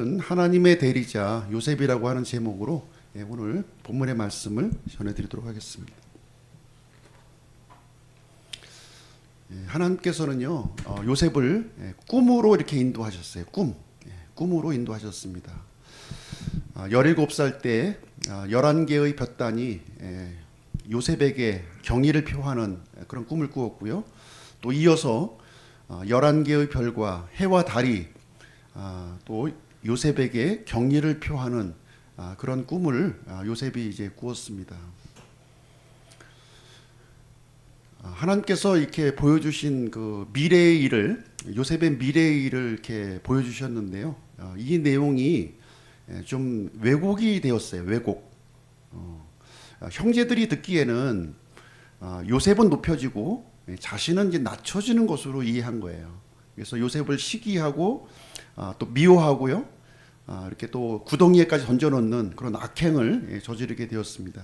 하나님의 대리자 요셉이라고 하는 제목으로 오늘 본문의 말씀을 전해드리도록 하겠습니다. 하나님께서는요 요셉을 꿈으로 이렇게 인도하셨어요. 꿈으로 인도하셨습니다. 17살 때 11개의 볕단이 요셉에게 경의를 표하는 그런 꿈을 꾸었고요. 또 이어서 11개의 별과 해와 달이 또 요셉에게 경의를 표하는 그런 꿈을 요셉이 이제 꾸었습니다. 하나님께서 이렇게 보여주신 그 미래의 일을, 요셉의 미래의 일을 이렇게 보여주셨는데요. 이 내용이 좀 왜곡이 되었어요. 왜곡. 형제들이 듣기에는 요셉은 높여지고 자신은 이제 낮춰지는 것으로 이해한 거예요. 그래서 요셉을 시기하고 또 미워하고요. 이렇게 또 구덩이에까지 던져놓는 그런 악행을 저지르게 되었습니다.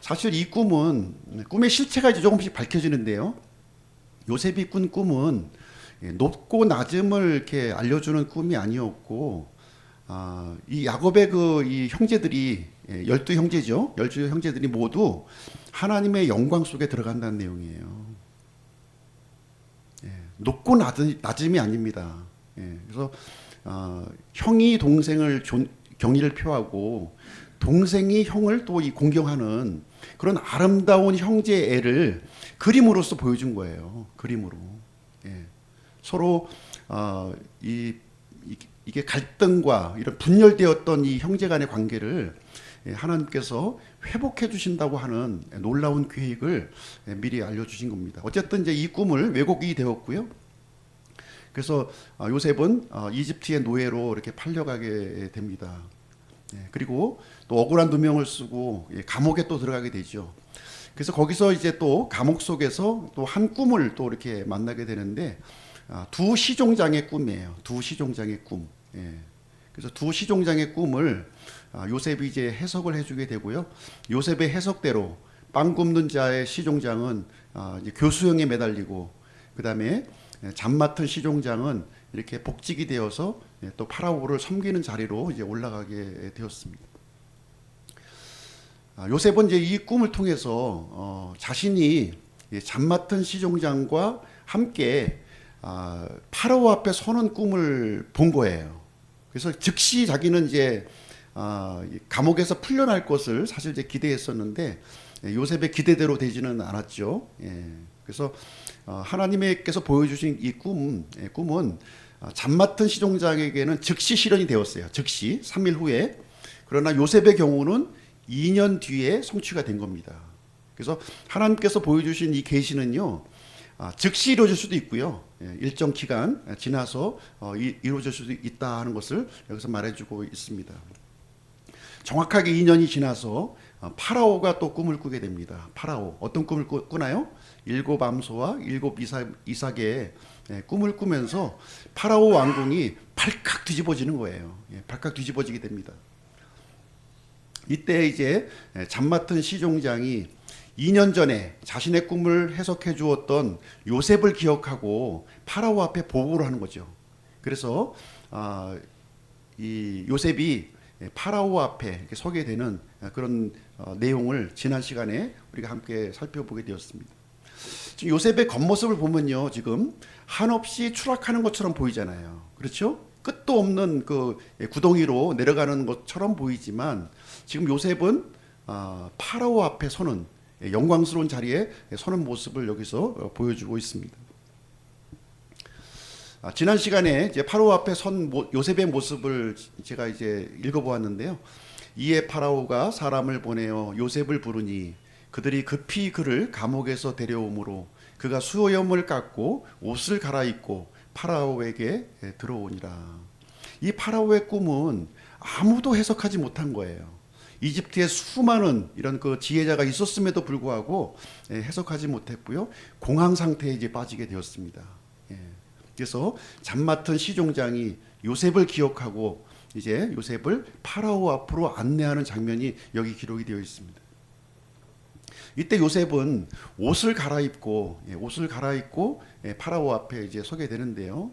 사실 이 꿈의 실체가 이제 조금씩 밝혀지는데요. 요셉이 꾼 꿈은 높고 낮음을 이렇게 알려주는 꿈이 아니었고, 이 야곱의 이 형제들이 12형제죠. 12형제들이 모두 하나님의 영광 속에 들어간다는 내용이에요. 높고 낮음이 아닙니다. 그래서 형이 동생을 경의를 표하고 동생이 형을 또 공경하는 그런 아름다운 형제애를 그림으로써 보여준 거예요. 그림으로. 서로 이게 갈등과 이런 분열되었던 이 형제간의 관계를 하나님께서 회복해 주신다고 하는 놀라운 계획을 미리 알려주신 겁니다. 어쨌든 이제 이 꿈을 왜곡이 되었고요. 그래서 요셉은 이집트의 노예로 이렇게 팔려가게 됩니다. 그리고 또 억울한 누명을 쓰고 감옥에 또 들어가게 되죠. 그래서 거기서 이제 또 감옥 속에서 또 한 꿈을 또 이렇게 만나게 되는데 두 시종장의 꿈이에요. 두 시종장의 꿈. 그래서 두 시종장의 꿈을 요셉이 이제 해석을 해주게 되고요. 요셉의 해석대로 빵 굽는 자의 시종장은 이제 교수형에 매달리고, 그 다음에 잠 맡은 시종장은 이렇게 복직이 되어서 또 파라오를 섬기는 자리로 이제 올라가게 되었습니다. 요셉은 이제 이 꿈을 통해서 자신이 잠 맡은 시종장과 함께 파라오 앞에 서는 꿈을 본 거예요. 그래서 즉시 자기는 이제 감옥에서 풀려날 것을 사실 이제 기대했었는데 요셉의 기대대로 되지는 않았죠. 그래서 하나님께서 보여주신 이 꿈은 잠 맡은 시종장에게는 즉시 실현이 되었어요. 즉시 3일 후에. 그러나 요셉의 경우는 2년 뒤에 성취가 된 겁니다. 그래서 하나님께서 보여주신 이 계시는요, 즉시 이루어질 수도 있고요, 일정 기간 지나서 이루어질 수도 있다 하는 것을 여기서 말해주고 있습니다. 정확하게 2년이 지나서 파라오가 또 꿈을 꾸게 됩니다. 파라오 어떤 꿈을 꾸나요? 7 암소와 7 이삭의 꿈을 꾸면서 파라오 왕궁이 발칵 뒤집어지는 거예요. 발칵 뒤집어지게 됩니다. 이때 이제 잠 맡은 시종장이 2년 전에 자신의 꿈을 해석해 주었던 요셉을 기억하고 파라오 앞에 보고를 하는 거죠. 그래서 이 요셉이 파라오 앞에 이렇게 서게 되는 그런 내용을 지난 시간에 우리가 함께 살펴보게 되었습니다. 지금 요셉의 겉모습을 보면요, 지금 한없이 추락하는 것처럼 보이잖아요. 그렇죠? 끝도 없는 그 구덩이로 내려가는 것처럼 보이지만 지금 요셉은 파라오 앞에 서는 영광스러운 자리에 서는 모습을 여기서 보여주고 있습니다. 지난 시간에 이제 파라오 앞에 선 요셉의 모습을 제가 이제 읽어보았는데요. 이에 파라오가 사람을 보내어 요셉을 부르니 그들이 급히 그를 감옥에서 데려오므로 그가 수염을 깎고 옷을 갈아입고 파라오에게 들어오니라. 이 파라오의 꿈은 아무도 해석하지 못한 거예요. 이집트에 수많은 이런 그 지혜자가 있었음에도 불구하고 해석하지 못했고요. 공황 상태에 이제 빠지게 되었습니다. 그래서 잠 맡은 시종장이 요셉을 기억하고 이제 요셉을 파라오 앞으로 안내하는 장면이 여기 기록이 되어 있습니다. 이때 요셉은 옷을 갈아입고 파라오 앞에 이제 서게 되는데요.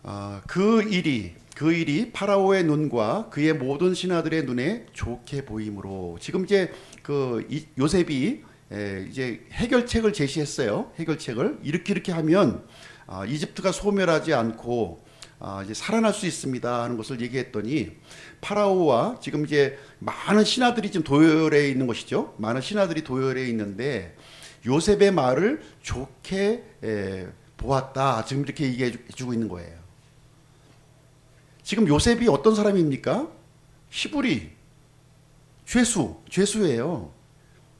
그 일이 파라오의 눈과 그의 모든 신하들의 눈에 좋게 보이므로 지금 이제 요셉이 이제 해결책을 제시했어요. 해결책을 이렇게 하면 이집트가 소멸하지 않고 이제 살아날 수 있습니다 하는 것을 얘기했더니 파라오와 지금 이제 많은 신하들이 지금 도열해 있는 것이죠. 많은 신하들이 도열해 있는데 요셉의 말을 좋게 보았다. 지금 이렇게 얘기해 주고 있는 거예요. 지금 요셉이 어떤 사람입니까? 히브리, 죄수예요.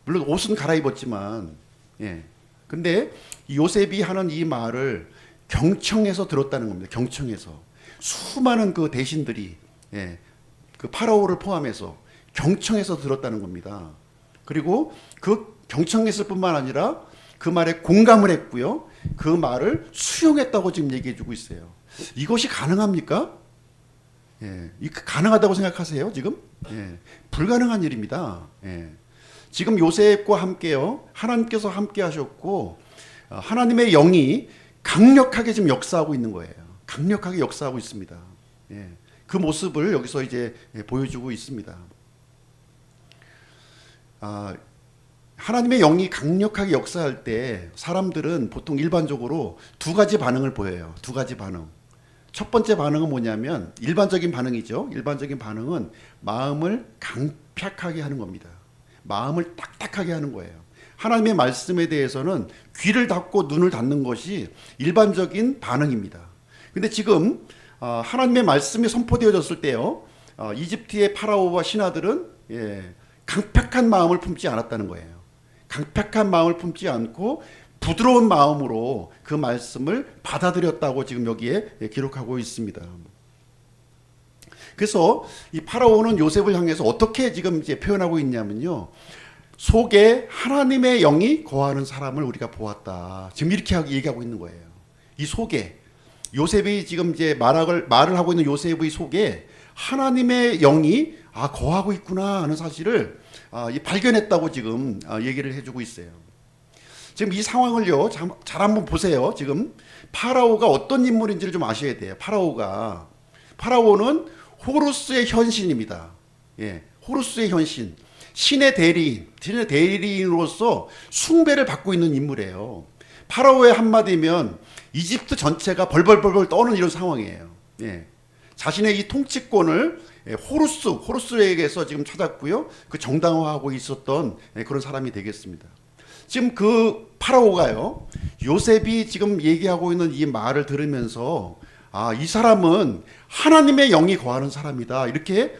물론 옷은 갈아입었지만, 예. 근데 요셉이 하는 이 말을 경청해서 들었다는 겁니다. 경청해서 수많은 그 대신들이, 예, 그 파라오를 포함해서 경청해서 들었다는 겁니다. 그리고 그 경청했을 뿐만 아니라 그 말에 공감을 했고요. 그 말을 수용했다고 지금 얘기해주고 있어요. 이것이 가능합니까? 예, 가능하다고 생각하세요? 지금? 예, 불가능한 일입니다. 예. 지금 요셉과 함께요. 하나님께서 함께 하셨고 하나님의 영이 강력하게 지금 역사하고 있는 거예요. 강력하게 역사하고 있습니다. 예, 그 모습을 여기서 이제 보여주고 있습니다. 하나님의 영이 강력하게 역사할 때 사람들은 보통 일반적으로 두 가지 반응을 보여요. 두 가지 반응. 첫 번째 반응은 뭐냐면 일반적인 반응이죠. 일반적인 반응은 마음을 강팍하게 하는 겁니다. 마음을 딱딱하게 하는 거예요. 하나님의 말씀에 대해서는 귀를 닫고 눈을 닫는 것이 일반적인 반응입니다. 근데 지금 하나님의 말씀이 선포되어졌을 때요. 이집트의 파라오와 신하들은 강팍한 마음을 품지 않았다는 거예요. 강팍한 마음을 품지 않고 부드러운 마음으로 그 말씀을 받아들였다고 지금 여기에 기록하고 있습니다. 그래서 이 파라오는 요셉을 향해서 어떻게 지금 이제 표현하고 있냐면요. 속에 하나님의 영이 거하는 사람을 우리가 보았다. 지금 이렇게 얘기하고 있는 거예요. 이 속에 요셉이 지금 이제 말을 하고 있는 요셉의 속에 하나님의 영이 거하고 있구나 하는 사실을 발견했다고 지금 얘기를 해주고 있어요. 지금 이 상황을요, 잘 한번 보세요. 지금 파라오가 어떤 인물인지를 좀 아셔야 돼요. 파라오는 호루스의 현신입니다. 예, 호루스의 현신, 신의 대리인으로서 숭배를 받고 있는 인물이에요. 파라오의 한마디면 이집트 전체가 벌벌벌벌 떠는 이런 상황이에요. 예, 자신의 이 통치권을 호루스에게서 지금 찾았고요. 그 정당화하고 있었던 그런 사람이 되겠습니다. 지금 그 파라오가요, 요셉이 지금 얘기하고 있는 이 말을 들으면서 이 사람은 하나님의 영이 거하는 사람이다. 이렇게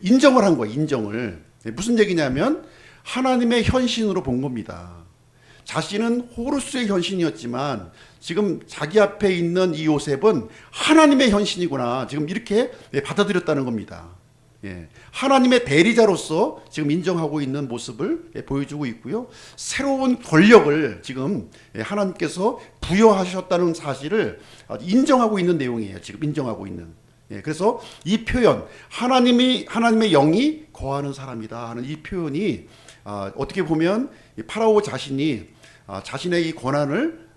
인정을 한 거예요. 인정을. 무슨 얘기냐면 하나님의 현신으로 본 겁니다. 자신은 호루스의 현신이었지만 지금 자기 앞에 있는 이 요셉은 하나님의 현신이구나. 지금 이렇게 받아들였다는 겁니다. 예, 하나님의 대리자로서 지금 인정하고 있는 모습을 보여주고 있고요. 새로운 권력을 지금 하나님께서 부여하셨다는 사실을 인정하고 있는 내용이에요. 지금 인정하고 있는. 예, 그래서 이 표현 하나님의 영이 거하는 사람이다 하는 이 표현이 어떻게 보면 파라오 자신이 자신의 이 권한을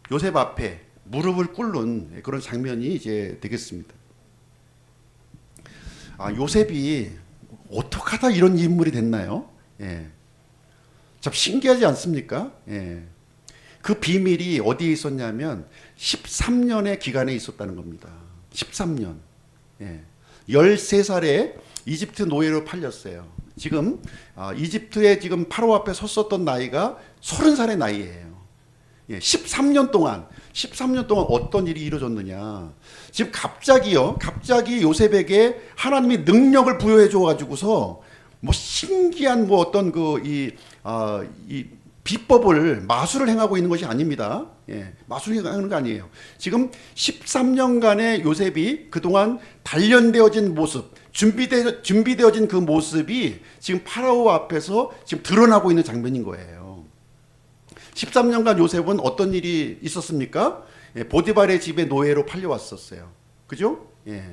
요셉 앞에 무릎을 꿇는 그런 장면이 이제 되겠습니다. 요셉이 어떻게 하다 이런 인물이 됐나요? 예. 참 신기하지 않습니까? 예. 그 비밀이 어디에 있었냐면 13년의 기간에 있었다는 겁니다. 13년. 예. 13살에 이집트 노예로 팔렸어요. 지금 이집트에 지금 파라오 앞에 섰었던 나이가 30살의 나이예요. 예, 13년 동안 어떤 일이 이루어졌느냐. 지금 갑자기 요셉에게 하나님이 능력을 부여해 줘 가지고서 뭐 신기한 뭐 어떤 이 비법을 마술을 행하고 있는 것이 아닙니다. 예, 마술을 행하는 거 아니에요. 지금 13년간의 요셉이 그동안 단련되어진 모습, 준비되어진 그 모습이 지금 파라오 앞에서 지금 드러나고 있는 장면인 거예요. 13년간 요셉은 어떤 일이 있었습니까? 예, 보디발의 집에 노예로 팔려왔었어요. 그죠? 예.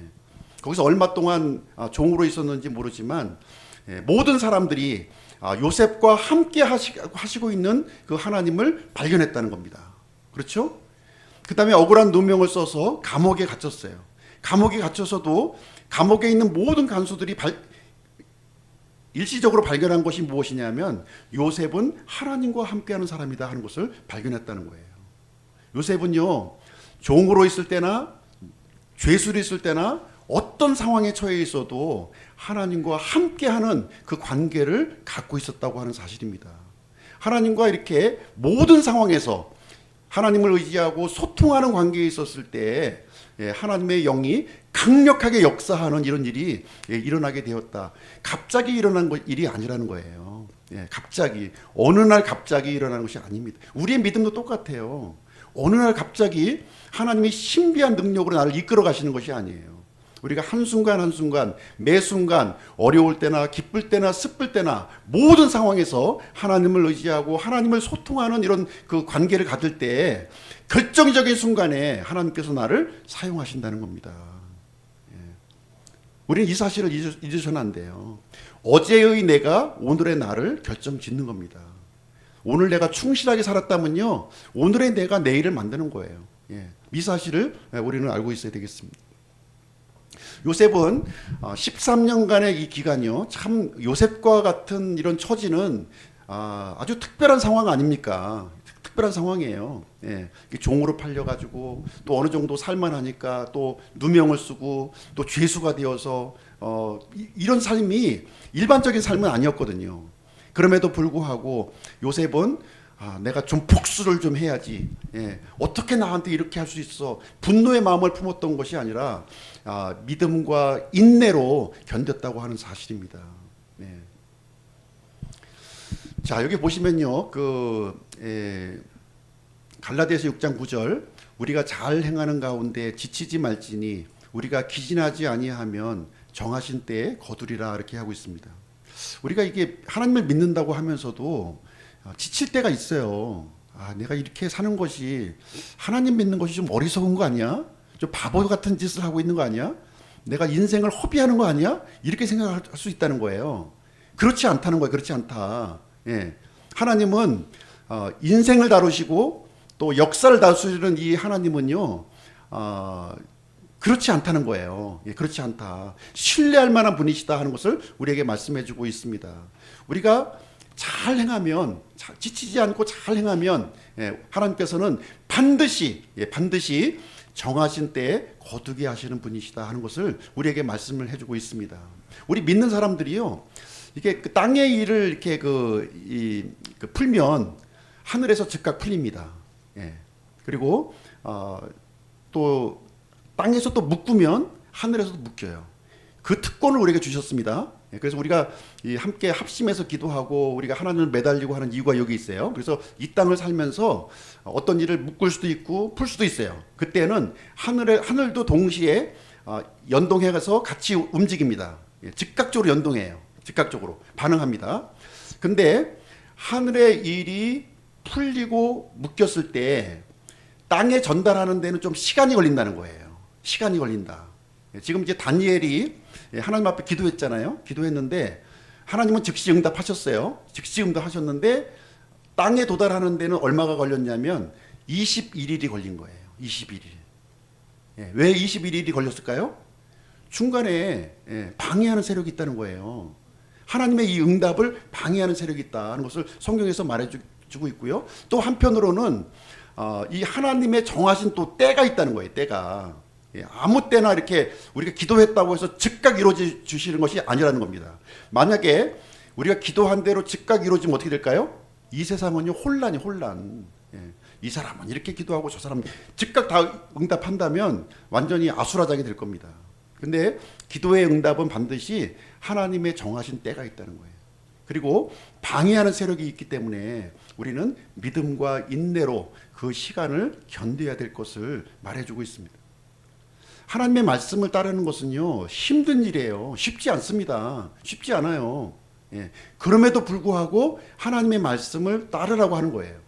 거기서 얼마 동안 종으로 있었는지 모르지만 모든 사람들이 요셉과 함께 하시고 있는 그 하나님을 발견했다는 겁니다. 그렇죠? 그 다음에 억울한 누명을 써서 감옥에 갇혔어요. 감옥에 갇혀서도 감옥에 있는 모든 간수들이 일시적으로 발견한 것이 무엇이냐면 요셉은 하나님과 함께하는 사람이다 하는 것을 발견했다는 거예요. 요셉은요, 종으로 있을 때나 죄수로 있을 때나 어떤 상황에 처해 있어도 하나님과 함께하는 그 관계를 갖고 있었다고 하는 사실입니다. 하나님과 이렇게 모든 상황에서 하나님을 의지하고 소통하는 관계에 있었을 때 하나님의 영이 강력하게 역사하는 이런 일이 일어나게 되었다. 갑자기 일어난 일이 아니라는 거예요. 갑자기 어느 날 갑자기 일어나는 것이 아닙니다. 우리의 믿음도 똑같아요. 어느 날 갑자기 하나님이 신비한 능력으로 나를 이끌어 가시는 것이 아니에요. 우리가 한순간 한순간 매 순간 어려울 때나 기쁠 때나 슬플 때나 모든 상황에서 하나님을 의지하고 하나님을 소통하는 이런 그 관계를 가질 때 결정적인 순간에 하나님께서 나를 사용하신다는 겁니다. 우리는 이 사실을 잊으셔는 안 돼요. 어제의 내가 오늘의 나를 결정짓는 겁니다. 오늘 내가 충실하게 살았다면요, 오늘의 내가 내일을 만드는 거예요. 이 사실을 우리는 알고 있어야 되겠습니다. 요셉은 13년간의 이 기간이요, 참 요셉과 같은 이런 처지는 아주 특별한 상황 아닙니까? 특별한 상황이에요. 종으로 팔려가지고 또 어느 정도 살만하니까 또 누명을 쓰고 또 죄수가 되어서 이런 삶이 일반적인 삶은 아니었거든요. 그럼에도 불구하고 요셉은 내가 좀 복수를 좀 해야지. 어떻게 나한테 이렇게 할 수 있어? 분노의 마음을 품었던 것이 아니라 믿음과 인내로 견뎠다고 하는 사실입니다. 자, 여기 보시면요, 갈라디아서 6장 9절, 우리가 잘 행하는 가운데 지치지 말지니 우리가 기진하지 아니하면 정하신 때에 거두리라, 이렇게 하고 있습니다. 우리가 이게 하나님을 믿는다고 하면서도 지칠 때가 있어요. 내가 이렇게 사는 것이, 하나님 믿는 것이 좀 어리석은 거 아니야? 좀 바보 같은 짓을 하고 있는 거 아니야? 내가 인생을 허비하는 거 아니야? 이렇게 생각할 수 있다는 거예요. 그렇지 않다는 거예요. 그렇지 않다. 하나님은 인생을 다루시고 또 역사를 다루시는 이 하나님은요, 그렇지 않다는 거예요. 그렇지 않다. 신뢰할 만한 분이시다 하는 것을 우리에게 말씀해 주고 있습니다. 우리가 잘 행하면, 지치지 않고 잘 행하면 하나님께서는 반드시 정하신 때에 거두게 하시는 분이시다 하는 것을 우리에게 말씀을 해주고 있습니다. 우리 믿는 사람들이요, 이게 그 땅의 일을 이렇게 풀면 하늘에서 즉각 풀립니다. 그리고 또 땅에서 또 묶으면 하늘에서도 묶여요. 그 특권을 우리에게 주셨습니다. 그래서 우리가 함께 합심해서 기도하고 우리가 하나님을 매달리고 하는 이유가 여기 있어요. 그래서 이 땅을 살면서 어떤 일을 묶을 수도 있고 풀 수도 있어요. 그때는 하늘도 동시에 연동해서 같이 움직입니다. 즉각적으로 연동해요. 즉각적으로 반응합니다. 근데 하늘의 일이 풀리고 묶였을 때 땅에 전달하는 데는 좀 시간이 걸린다는 거예요. 시간이 걸린다. 지금 이제 다니엘이 하나님 앞에 기도했잖아요. 기도했는데 하나님은 즉시 응답하셨어요. 즉시 응답하셨는데 땅에 도달하는 데는 얼마가 걸렸냐면 21일이 걸린 거예요. 21일. 왜 21일이 걸렸을까요? 중간에 방해하는 세력이 있다는 거예요. 하나님의 이 응답을 방해하는 세력이 있다는 것을 성경에서 말해주고 있고요. 또 한편으로는 이 하나님의 정하신 또 때가 있다는 거예요. 때가. 아무 때나 이렇게 우리가 기도했다고 해서 즉각 이루어져 주시는 것이 아니라는 겁니다. 만약에 우리가 기도한 대로 즉각 이루어지면 어떻게 될까요? 이 세상은요, 혼란. 이 사람은 이렇게 기도하고 저 사람은 즉각 다 응답한다면 완전히 아수라장이 될 겁니다. 근데 기도의 응답은 반드시 하나님의 정하신 때가 있다는 거예요. 그리고 방해하는 세력이 있기 때문에 우리는 믿음과 인내로 그 시간을 견뎌야 될 것을 말해주고 있습니다. 하나님의 말씀을 따르는 것은요, 힘든 일이에요. 쉽지 않습니다. 쉽지 않아요. 그럼에도 불구하고 하나님의 말씀을 따르라고 하는 거예요.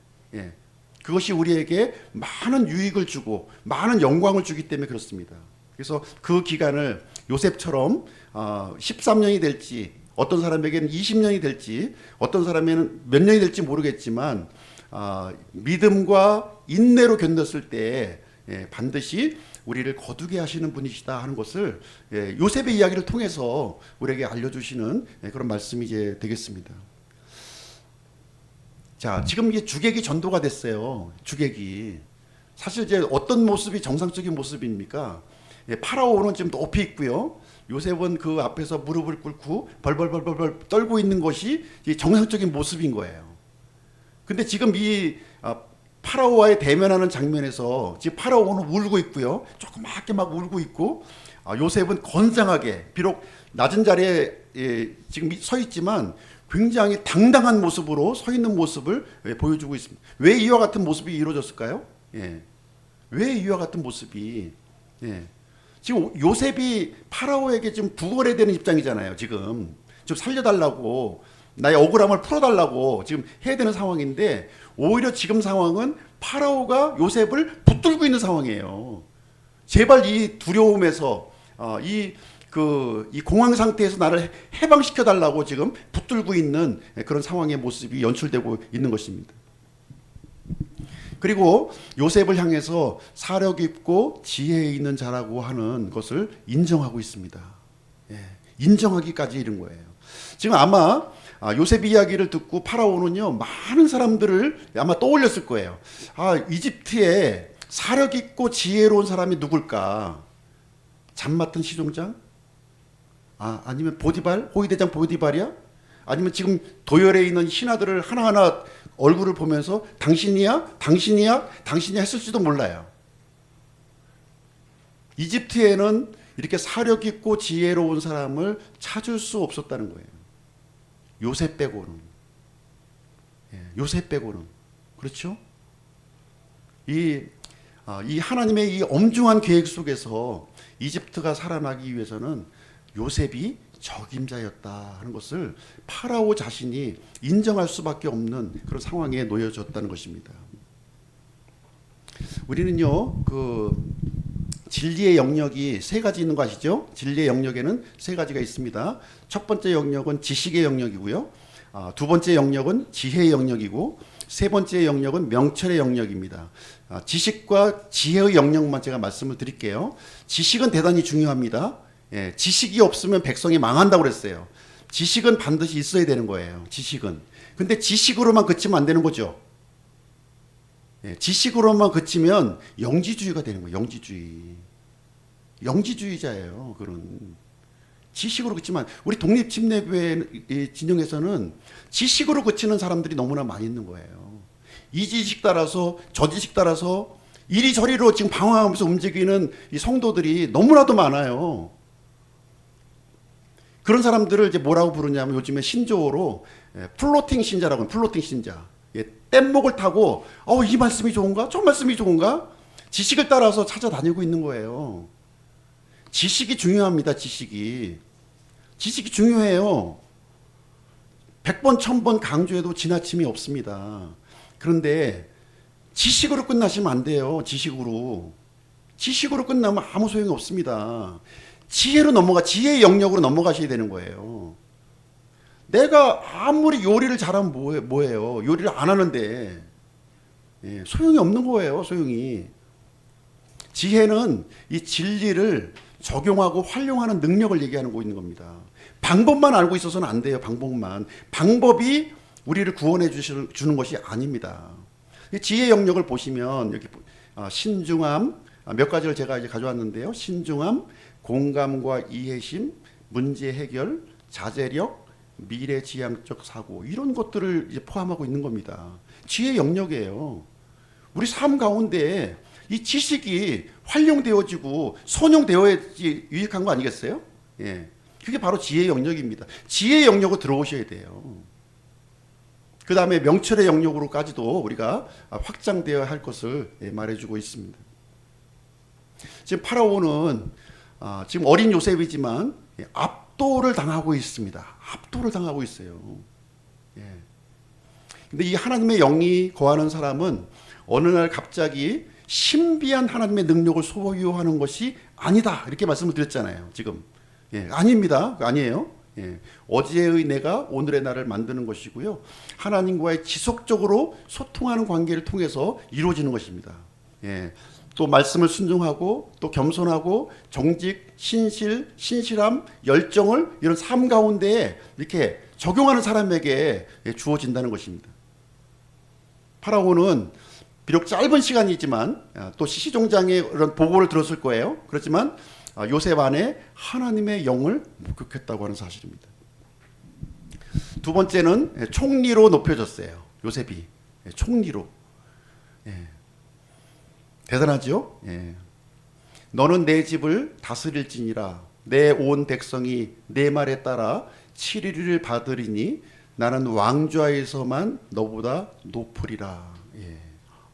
그것이 우리에게 많은 유익을 주고 많은 영광을 주기 때문에 그렇습니다. 그래서 그 기간을 요셉처럼 13년이 될지, 어떤 사람에게는 20년이 될지, 어떤 사람에게는 몇 년이 될지 모르겠지만 믿음과 인내로 견뎠을 때 반드시 우리를 거두게 하시는 분이시다 하는 것을 요셉의 이야기를 통해서 우리에게 알려주시는 그런 말씀이 이제 되겠습니다. 자, 지금 이게 주객이 전도가 됐어요. 주객이. 사실 이제 어떤 모습이 정상적인 모습입니까? 파라오는 지금 높이 있고요. 요셉은 그 앞에서 무릎을 꿇고 벌벌벌벌 떨고 있는 것이 정상적인 모습인 거예요. 근데 지금 이 파라오와의 대면하는 장면에서 지금 파라오는 울고 있고요. 조그맣게 막 울고 있고, 요셉은 건장하게, 비록 낮은 자리에 지금 서 있지만 굉장히 당당한 모습으로 서 있는 모습을 보여주고 있습니다. 왜 이와 같은 모습이 이루어졌을까요? 왜 이와 같은 모습이? 지금 요셉이 파라오에게 지금 부거래야 되는 입장이잖아요. 지금 좀 살려달라고, 나의 억울함을 풀어달라고 지금 해야 되는 상황인데, 오히려 지금 상황은 파라오가 요셉을 붙들고 있는 상황이에요. 제발 이 두려움에서 이 공황 상태에서 나를 해방시켜 달라고 지금 붙들고 있는 그런 상황의 모습이 연출되고 있는 것입니다. 그리고 요셉을 향해서 사려 깊고 지혜 있는 자라고 하는 것을 인정하고 있습니다. 인정하기까지 이른 거예요. 지금 아마 요셉 이야기를 듣고 파라오는요, 많은 사람들을 아마 떠올렸을 거예요. 이집트에 사려 깊고 지혜로운 사람이 누굴까? 잠 맡은 시종장? 아니면 보디발? 호위대장 보디발이야? 아니면 지금 도열에 있는 신하들을 하나하나 얼굴을 보면서 당신이야 했을지도 몰라요. 이집트에는 이렇게 사려 깊고 지혜로운 사람을 찾을 수 없었다는 거예요. 요셉 빼고는. 요셉 빼고는. 그렇죠? 이 하나님의 이 엄중한 계획 속에서 이집트가 살아나기 위해서는 요셉이 적임자였다 하는 것을 파라오 자신이 인정할 수밖에 없는 그런 상황에 놓여졌다는 것입니다. 우리는요, 진리의 영역이 세 가지 있는 거 아시죠? 진리의 영역에는 세 가지가 있습니다. 첫 번째 영역은 지식의 영역이고요. 두 번째 영역은 지혜의 영역이고, 세 번째 영역은 명철의 영역입니다. 지식과 지혜의 영역만 제가 말씀을 드릴게요. 지식은 대단히 중요합니다. 지식이 없으면 백성이 망한다고 그랬어요. 지식은 반드시 있어야 되는 거예요. 지식은. 근데 지식으로만 그치면 안 되는 거죠. 지식으로만 그치면 영지주의가 되는 거예요. 영지주의자예요. 그런. 지식으로 그치만 우리 독립침례교회 진영에서는 지식으로 그치는 사람들이 너무나 많이 있는 거예요. 이 지식 따라서 저 지식 따라서 이리저리로 지금 방황하면서 움직이는 이 성도들이 너무나도 많아요. 그런 사람들을 이제 뭐라고 부르냐면 요즘에 신조어로 플로팅 신자라고 해요. 플로팅 신자. 뗏목을 타고 이 말씀이 좋은가? 저 말씀이 좋은가? 지식을 따라서 찾아다니고 있는 거예요. 지식이 중요합니다. 지식이 중요해요. 100번 1000번 강조해도 지나침이 없습니다. 그런데 지식으로 끝나시면 안 돼요. 지식으로 끝나면 아무 소용이 없습니다. 지혜의 영역으로 넘어가셔야 되는 거예요. 내가 아무리 요리를 잘하면 뭐예요? 요리를 안 하는데 소용이 없는 거예요. 소용이. 지혜는 이 진리를 적용하고 활용하는 능력을 얘기하는 거 있는 겁니다. 방법만 알고 있어서는 안 돼요. 방법이 우리를 구원해 주는 것이 아닙니다. 지혜 영역을 보시면 여기 신중함 몇 가지를 제가 이제 가져왔는데요. 신중함, 공감과 이해심, 문제 해결, 자제력, 미래지향적 사고, 이런 것들을 이제 포함하고 있는 겁니다. 지혜 영역이에요. 우리 삶 가운데 이 지식이 활용되어지고 선용되어야지 유익한 거 아니겠어요? 그게 바로 지혜 영역입니다. 지혜 영역으로 들어오셔야 돼요. 그 다음에 명철의 영역으로까지도 우리가 확장되어야 할 것을 말해주고 있습니다. 지금 파라오는 지금 어린 요셉이지만 압도를 당하고 있습니다. 압도를 당하고 있어요. 근데 이 하나님의 영이 거하는 사람은 어느 날 갑자기 신비한 하나님의 능력을 소유하는 것이 아니다, 이렇게 말씀을 드렸잖아요. 지금 아닙니다. 아니에요. 어제의 내가 오늘의 나를 만드는 것이고요. 하나님과의 지속적으로 소통하는 관계를 통해서 이루어지는 것입니다. 또 말씀을 순종하고 또 겸손하고 정직, 신실, 신실함, 열정을 이런 삶 가운데에 이렇게 적용하는 사람에게 주어진다는 것입니다. 파라오는 비록 짧은 시간이지만 또 시시종장의 그런 보고를 들었을 거예요. 그렇지만 요셉 안에 하나님의 영을 목격했다고 하는 사실입니다. 두 번째는 총리로 높여졌어요. 요셉이 총리로. 대단하죠? 너는 내 집을 다스릴지니라. 내 온 백성이 내 말에 따라 7일을 받으리니 나는 왕좌에서만 너보다 높으리라.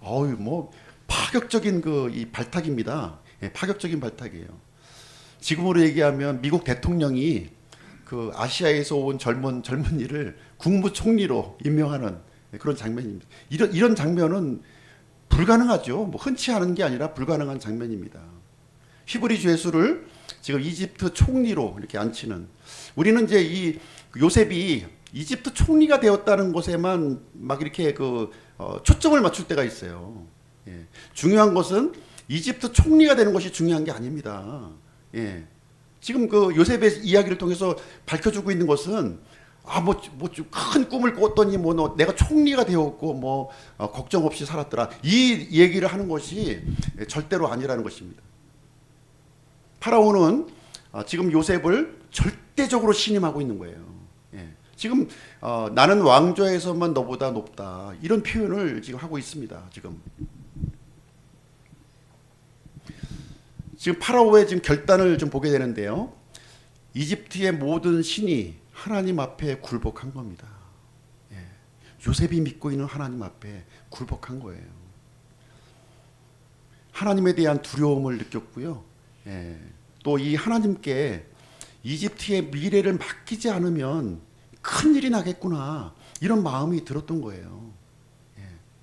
어유 뭐 파격적인 이 발탁입니다. 파격적인 발탁이에요. 지금으로 얘기하면 미국 대통령이 그 아시아에서 온 젊은이를 국무총리로 임명하는 그런 장면입니다. 이런 장면은 불가능하죠. 뭐 흔치 않은 게 아니라 불가능한 장면입니다. 히브리 죄수를 지금 이집트 총리로 이렇게 앉히는, 우리는 이제 이 요셉이 이집트 총리가 되었다는 것에만 막 이렇게 초점을 맞출 때가 있어요. 중요한 것은 이집트 총리가 되는 것이 중요한 게 아닙니다. 지금 그 요셉의 이야기를 통해서 밝혀주고 있는 것은 큰 꿈을 꿨더니 내가 총리가 되었고 걱정 없이 살았더라, 이 얘기를 하는 것이 절대로 아니라는 것입니다. 파라오는 지금 요셉을 절대적으로 신임하고 있는 거예요. 지금 나는 왕좌에서만 너보다 높다, 이런 표현을 지금 하고 있습니다. 지금 파라오의 지금 결단을 좀 보게 되는데요. 이집트의 모든 신이 하나님 앞에 굴복한 겁니다. 요셉이 믿고 있는 하나님 앞에 굴복한 거예요. 하나님에 대한 두려움을 느꼈고요. 또 이 하나님께 이집트의 미래를 맡기지 않으면 큰일이 나겠구나, 이런 마음이 들었던 거예요.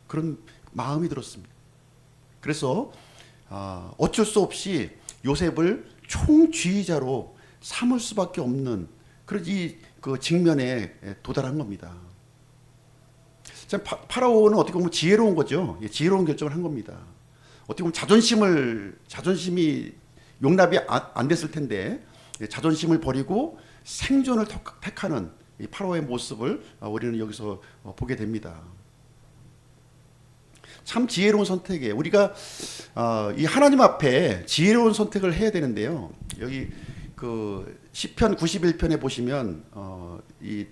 그런 마음이 들었습니다. 그래서 어쩔 수 없이 요셉을 총쥐이자로 삼을 수밖에 없는 그런 그 직면에 도달한 겁니다. 참 파라오는 어떻게 보면 지혜로운 거죠. 지혜로운 결정을 한 겁니다. 어떻게 보면 자존심이 용납이 안 됐을 텐데 자존심을 버리고 생존을 택하는 이 파라오의 모습을 우리는 여기서 보게 됩니다. 참 지혜로운 선택이에요. 우리가 이 하나님 앞에 지혜로운 선택을 해야 되는데요. 여기 그 시편 91편에 보시면 이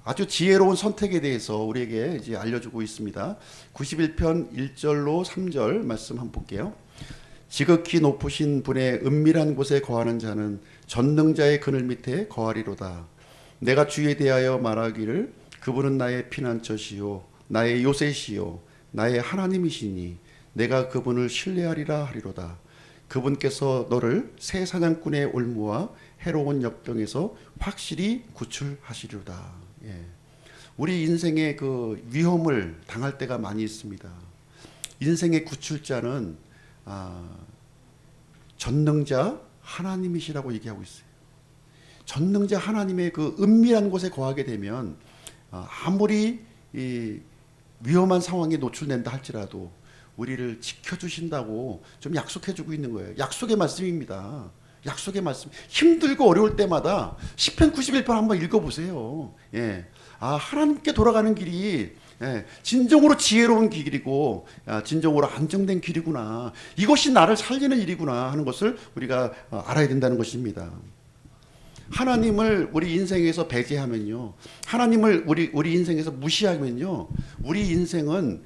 아주 지혜로운 선택에 대해서 우리에게 이제 알려주고 있습니다. 91편 1절로 3절 말씀 한번 볼게요. 지극히 높으신 분의 은밀한 곳에 거하는 자는 전능자의 그늘 밑에 거하리로다. 내가 주에 대하여 말하기를 그분은 나의 피난처시요 나의 요새시요 나의 하나님이시니 내가 그분을 신뢰하리라 하리로다. 그분께서 너를 새 사냥꾼의 올무와 해로운 역병에서 확실히 구출하시리로다. 우리 인생에 그 위험을 당할 때가 많이 있습니다. 인생의 구출자는 전능자 하나님이시라고 얘기하고 있어요. 전능자 하나님의 그 은밀한 곳에 거하게 되면 아무리 이 위험한 상황에 노출된다 할지라도 우리를 지켜주신다고 좀 약속해주고 있는 거예요. 약속의 말씀입니다. 약속의 말씀. 힘들고 어려울 때마다 시편 91편 한번 읽어보세요. 하나님께 돌아가는 길이 진정으로 지혜로운 길이고 진정으로 안정된 길이구나, 이것이 나를 살리는 일이구나 하는 것을 우리가 알아야 된다는 것입니다. 하나님을 우리 인생에서 배제하면요, 하나님을 우리 인생에서 무시하면요, 우리 인생은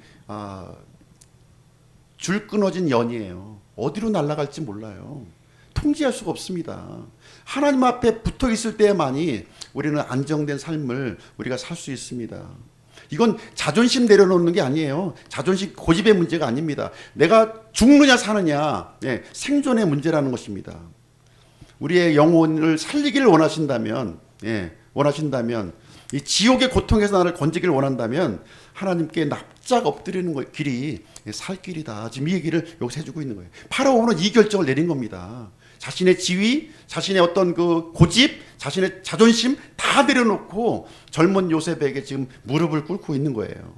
줄 끊어진 연이에요. 어디로 날아갈지 몰라요. 통제할 수가 없습니다. 하나님 앞에 붙어 있을 때만이 우리는 안정된 삶을 우리가 살 수 있습니다. 이건 자존심 내려놓는 게 아니에요. 자존심 고집의 문제가 아닙니다. 내가 죽느냐 사느냐, 생존의 문제라는 것입니다. 우리의 영혼을 살리기를 원하신다면, 이 지옥의 고통에서 나를 건지기를 원한다면 하나님께 납작 엎드리는 길이 살 길이다. 지금 이 얘기를 여기서 해주고 있는 거예요. 파라오는 이 결정을 내린 겁니다. 자신의 지위, 자신의 어떤 그 고집, 자신의 자존심 다 내려놓고 젊은 요셉에게 지금 무릎을 꿇고 있는 거예요.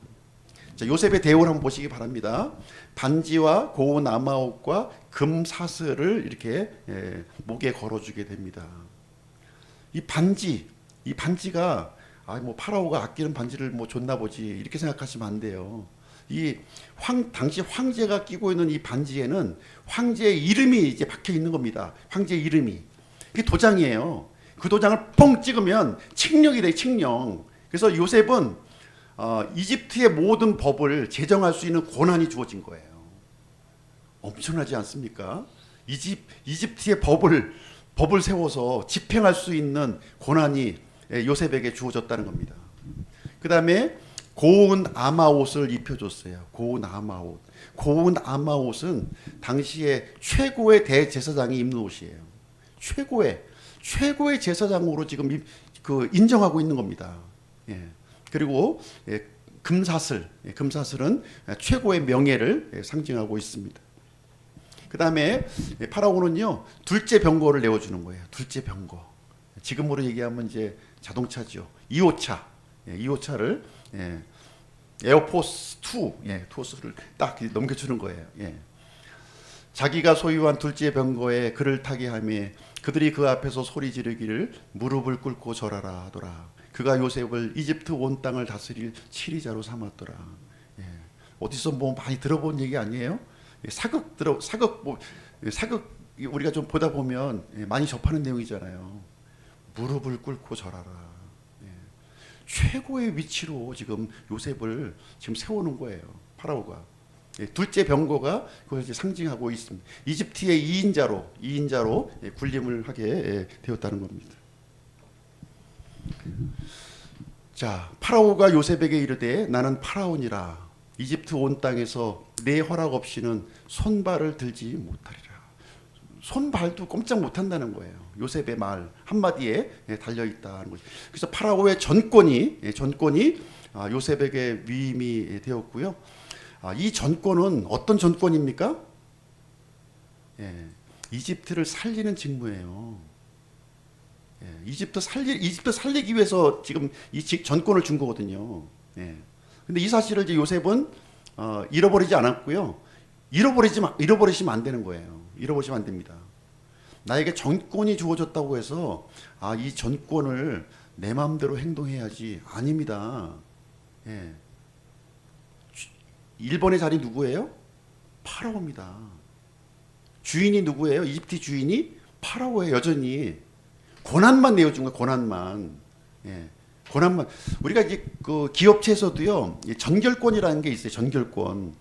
자, 요셉의 대우를 한번 보시기 바랍니다. 반지와 고운 아마옷과 금 사슬을 이렇게 목에 걸어주게 됩니다. 이 반지가 뭐 파라오가 아끼는 반지를 뭐 줬나 보지 이렇게 생각하시면 안 돼요. 당시 황제가 끼고 있는 이 반지에는 황제의 이름이 이제 박혀 있는 겁니다. 황제의 이름이. 이게 도장이에요. 그 도장을 뻥 찍으면 칙령이 돼, 칙령. 그래서 요셉은 이집트의 모든 법을 제정할 수 있는 권한이 주어진 거예요. 엄청나지 않습니까? 이집트의 법을 세워서 집행할 수 있는 권한이 요셉에게 주어졌다는 겁니다. 그 다음에 고운 아마옷을 입혀줬어요. 고운 아마옷. 고운 아마옷은 당시에 최고의 대제사장이 입는 옷이에요. 최고의 제사장으로 지금 인정하고 있는 겁니다. 예. 그리고 금사슬은 최고의 명예를 상징하고 있습니다. 그 다음에 파라오는요 둘째 병거를 내어주는 거예요. 둘째 병거. 지금으로 얘기하면 이제 자동차죠. 2호차를 에어포스 2, 투어스를 딱 넘겨주는 거예요. 자기가 소유한 둘째 병거에 그를 타게 하며 그들이 그 앞에서 소리 지르기를 무릎을 꿇고 절하라 하더라. 그가 요셉을 이집트 온 땅을 다스릴 치리자로 삼았더라. 어디서 뭐 많이 들어본 얘기 아니에요? 사극 우리가 좀 보다 보면 많이 접하는 내용이잖아요. 무릎을 꿇고 절하라. 최고의 위치로 지금 요셉을 지금 세우는 거예요. 파라오가. 둘째 병거가 그걸 이제 상징하고 있습니다. 이집트의 2인자로 군림을 하게 되었다는 겁니다. 자, 파라오가 요셉에게 이르되 나는 파라오니라. 이집트 온 땅에서 내 허락 없이는 손발을 들지 못하리라. 손발도 꼼짝 못한다는 거예요. 요셉의 말 한마디에 달려있다는 거죠. 그래서 파라오의 전권이 요셉에게 위임이 되었고요. 이 전권은 어떤 전권입니까? 이집트를 살리는 직무예요. 이집트 살리기 위해서 지금 이 전권을 준 거거든요. 근데 이 사실을 이제 요셉은 잃어버리지 않았고요. 잃어버리시면 안 되는 거예요. 잃어버리시면 안 됩니다. 나에게 전권이 주어졌다고 해서 이 전권을 내 마음대로 행동해야지. 아닙니다. 1번의 자리 누구예요? 파라오입니다. 주인이 누구예요? 이집트 주인이 파라오예요. 여전히 권한만 내어준 거예요. 권한만. 우리가 이제 그 기업체에서도요 전결권이라는 게 있어요. 전결권.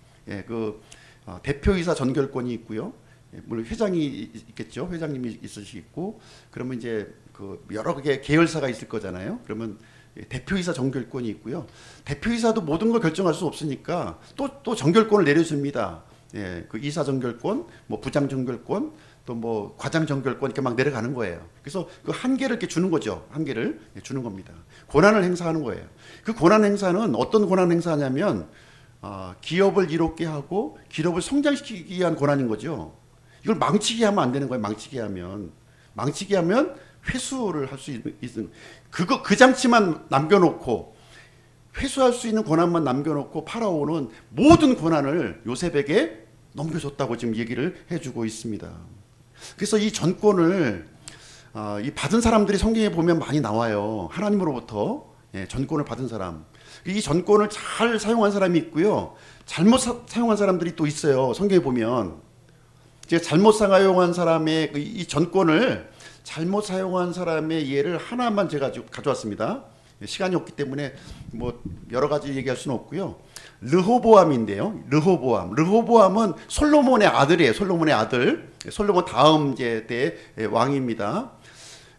대표이사 전결권이 있고요. 물론 회장이 있겠죠. 회장님이 있으시고 그러면 이제 그 여러 개 계열사가 있을 거잖아요. 그러면 대표이사 전결권이 있고요. 대표이사도 모든 걸 결정할 수 없으니까 또 전결권을 내려줍니다. 그 이사 전결권, 뭐 부장 전결권, 또 뭐 과장 전결권 이렇게 막 내려가는 거예요. 그래서 그 한계를 이렇게 주는 거죠. 한계를 주는 겁니다. 권한을 행사하는 거예요. 그 권한 행사는 어떤 권한 행사냐면 기업을 이롭게 하고 기업을 성장시키기 위한 권한인 거죠. 이걸 망치게 하면 안 되는 거예요. 망치게 하면 회수를 할 수 있는 그 장치만 남겨놓고 회수할 수 있는 권한만 남겨놓고 파라오는 모든 권한을 요셉에게 넘겨줬다고 지금 얘기를 해주고 있습니다. 그래서 이 전권을 이 받은 사람들이 성경에 보면 많이 나와요. 하나님으로부터 전권을 받은 사람. 이 전권을 잘 사용한 사람이 있고요. 잘못 사용한 사람들이 또 있어요. 성경에 보면 제가 잘못 사용한 사람의 이 전권을 잘못 사용한 사람의 예를 하나만 제가 가져왔습니다. 시간이 없기 때문에 뭐 여러 가지 얘기할 수는 없고요. 르호보암인데요. 르호보암은 솔로몬의 아들이에요. 솔로몬의 아들. 솔로몬 다음 이제 때 왕입니다.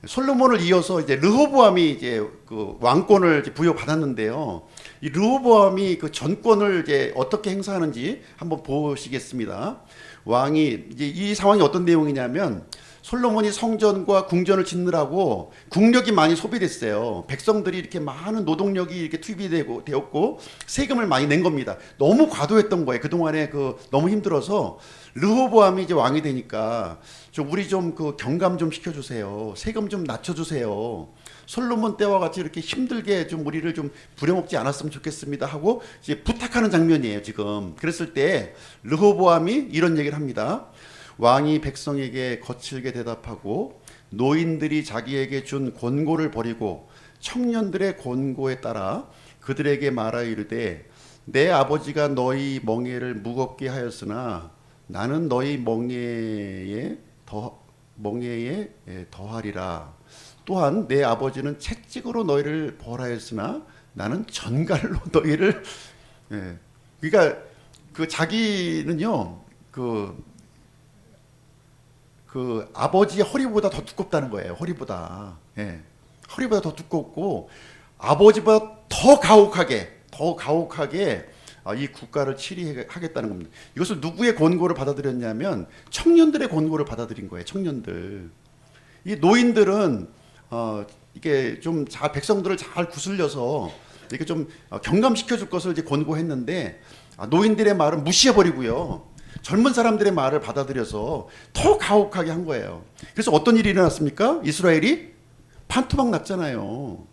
솔로몬을 이어서 이제 르호보암이 이제 그 왕권을 이제 부여받았는데요. 이 르호보암이 그 전권을 이제 어떻게 행사하는지 한번 보시겠습니다. 왕이 이제 이 상황이 어떤 내용이냐면 솔로몬이 성전과 궁전을 짓느라고 국력이 많이 소비됐어요. 백성들이 이렇게 많은 노동력이 이렇게 투입이 되었고 세금을 많이 낸 겁니다. 너무 과도했던 거예요. 그동안에 너무 힘들어서 르호보암이 이제 왕이 되니까 우리 좀 그 경감 좀 시켜주세요. 세금 좀 낮춰주세요. 솔로몬 때와 같이 이렇게 힘들게 좀 우리를 좀 부려먹지 않았으면 좋겠습니다 하고 이제 부탁하는 장면이에요 지금. 그랬을 때 르호보암이 이런 얘기를 합니다. 왕이 백성에게 거칠게 대답하고 노인들이 자기에게 준 권고를 버리고 청년들의 권고에 따라 그들에게 말하 이르되 내 아버지가 너희 멍에를 무겁게 하였으나 나는 너희 멍에에 더하리라. 또한 내 아버지는 채찍으로 너희를 벌하였으나 나는 전갈로 너희를 그러니까 그 자기는요 그 아버지의 허리보다 더 두껍다는 거예요. 허리보다 허리보다 더 두껍고 아버지보다 더 가혹하게 이 국가를 치리하겠다는 겁니다. 이것을 누구의 권고를 받아들였냐면 청년들의 권고를 받아들인 거예요. 청년들. 이 노인들은 이게 좀 백성들을 잘 구슬려서 이렇게 좀 경감시켜 줄 것을 이제 권고했는데 노인들의 말은 무시해 버리고요. 젊은 사람들의 말을 받아들여서 더 가혹하게 한 거예요. 그래서 어떤 일이 일어났습니까? 이스라엘이 반토막 났잖아요.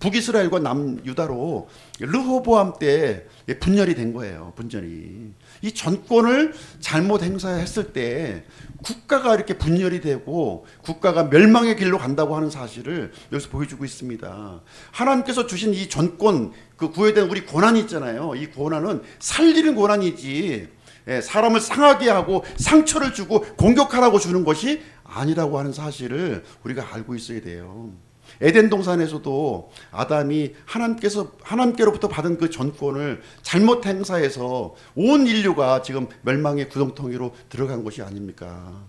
북이스라엘과 남유다로 르호보암 때 분열이 된 거예요. 분열이. 이 전권을 잘못 행사했을 때 국가가 이렇게 분열이 되고 국가가 멸망의 길로 간다고 하는 사실을 여기서 보여주고 있습니다. 하나님께서 주신 이 전권, 그 구해된 우리 권한이 있잖아요. 이 권한은 살리는 권한이지 사람을 상하게 하고 상처를 주고 공격하라고 주는 것이 아니라고 하는 사실을 우리가 알고 있어야 돼요. 에덴 동산에서도 아담이 하나님께로부터 받은 그 전권을 잘못 행사해서 온 인류가 지금 멸망의 구덩텅이로 들어간 것이 아닙니까?